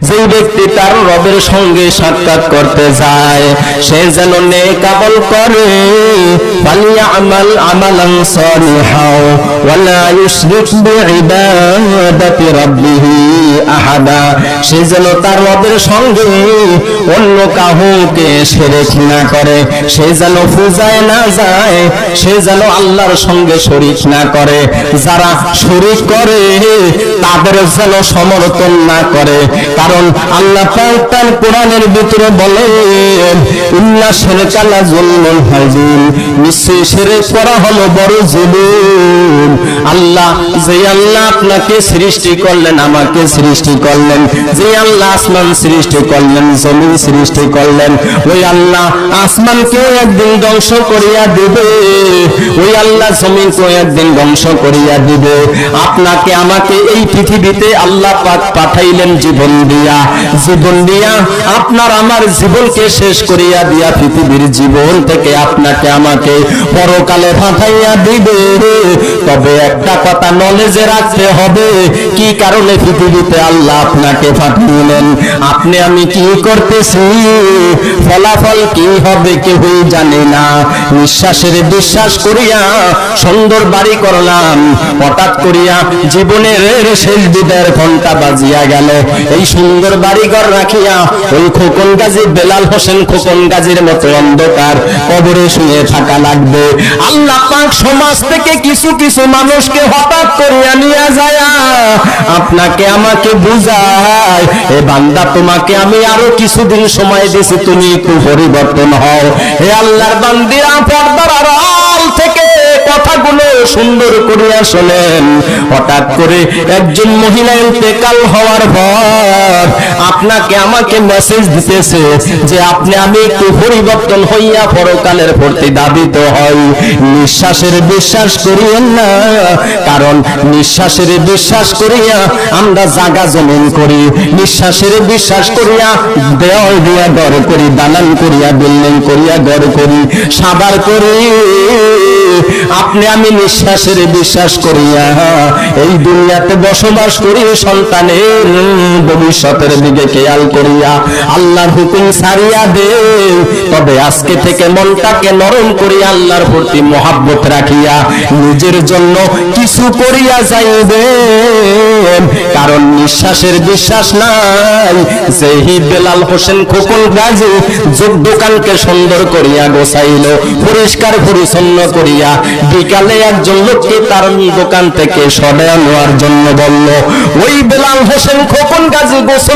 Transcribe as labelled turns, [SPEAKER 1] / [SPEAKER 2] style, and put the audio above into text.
[SPEAKER 1] যে ব্যক্তি তার রবের সঙ্গে সাক্ষাৎ করতে যায় সে যেন নেক আমল করে, ফালিয়ামাল আমালান সালিহাও ওয়ালা ইউশরিক বিইবাদাতি রাব্বিহি আহাদা, সে যেন তার রবের সঙ্গে অন্য কাউকে শিরক না করে, সে যেন পূজায় না যায়, সে যেন আল্লাহর সঙ্গে শরীক না করে, যারা শরীক করে তাদের যেন সমর্থন না করে। কারণ আল্লাহ পাক তার কোরআনের ভিতরে বলেন, ইন্না শিরকা লা যুলমুন আযীম, নিশ্চয়ই শিরক করা হলো বড় জুলুম। আল্লাহ, যে আল্লাহ আপনাকে সৃষ্টি করলেন, আমাকে সৃষ্টি করলেন, যে আল্লাহ আসমান সৃষ্টি করলেন, জমিন সৃষ্টি করলেন, ওই আল্লাহ আসমানকেও একদিন ধ্বংস করিয়া দিবে, ওই আল্লাহ জমিনকেও একদিন ধ্বংস করিয়া দিবে। আপনাকে আমাকে এই পৃথিবীতে আল্লাহ পাক পাঠাইলেন জীবন দিয়া, জীবন দিয়া আপনার আমার জীবনকে শেষ করিয়া দিয়া পৃথিবীর জীবন থেকে আপনাকে আমাকে পরকালে পাঠাইয়া দিবে। তবে একটা কথা নলেজে রাখতে হবে, কি কারণে পৃথিবীতে আল্লাহ আপনাকে পাঠাইলেন, আপনি আমি কি করতেছি, ফলাফল কি হবে কেউই জানে না। নিঃশ্বাসের বিশ্বাস করিয়া সুন্দর বাড়ি করলাম, হঠাৎ করিয়া জীবনের শেষ বিদায়ের ঘন্টা বাজিয়া গেল, এই সুন্দর বাড়িঘর রাখিয়া ওই খোকন গাজী বেলাল হোসেন খোকন গাজীর মতো অন্ধকার কবরে শুয়ে থাকা লাগবে। আল্লাহ পাক সমাজ থেকে কিছু কিছু মানুষকে হঠাৎ করিয়া নিয়ে যায়, আপনাকে আমাকে বুঝায়, এ বান্দা তোমাকে আমি আরো কিছুদিন সময় দিছি, তুমি একটু পরিবর্তন হও। হে আল্লাহর বান্দিরা, পর্দার আড়াল থেকে কথাগুলো সুন্দর করিয়া শোনেন। হঠাৎ করে একজন মহিলা ইন্তেকাল হওয়ার পর আপনাকে আমাকে মেসেজ দিতেছে যে আপনি আমি একটু পরিবর্তন হইয়া পরকালের প্রতি দাবিত হই। নিঃশ্বাসের বিশ্বাস করিয়েন না, কারণ নিঃশ্বাসের বিশ্বাস করিয়া আমরা জাগা জমিন করি, নিঃশ্বাসের বিশ্বাস করিয়া দেওয়াল দিয়া ঘর করি, দালান করিয়া বিল্ডিং করিয়া ঘর করি, সাবার করি। আপনি আমি নিঃশ্বাসের বিশ্বাস করিয়া এই দুনিয়াতে বসবাস করি, সন্তানের ভবিষ্যতের দিকে খেয়াল করিয়া আল্লাহর হুকুম ছাড়িয়া দে। তবে আজকে থেকে মনটাকে নরম করিয়া আল্লাহর প্রতি মহাব্বত রাখিয়া নিজের জন্য কিছু করিয়া যাইবে, কারণ নিঃশ্বাসের বিশ্বাস নাই। যেই বেলাল হোসেন খোকন গাজী যোগ দোকানকে সুন্দর করিয়া গোছাইল, পরিষ্কার পরিচ্ছন্ন করিয়া বিকালে একজন লোককে তার দোকান থেকে সরাইয়া নেওয়ার জন্য বলল, ওই বেলাল হোসেন খোকন গাজী গোসল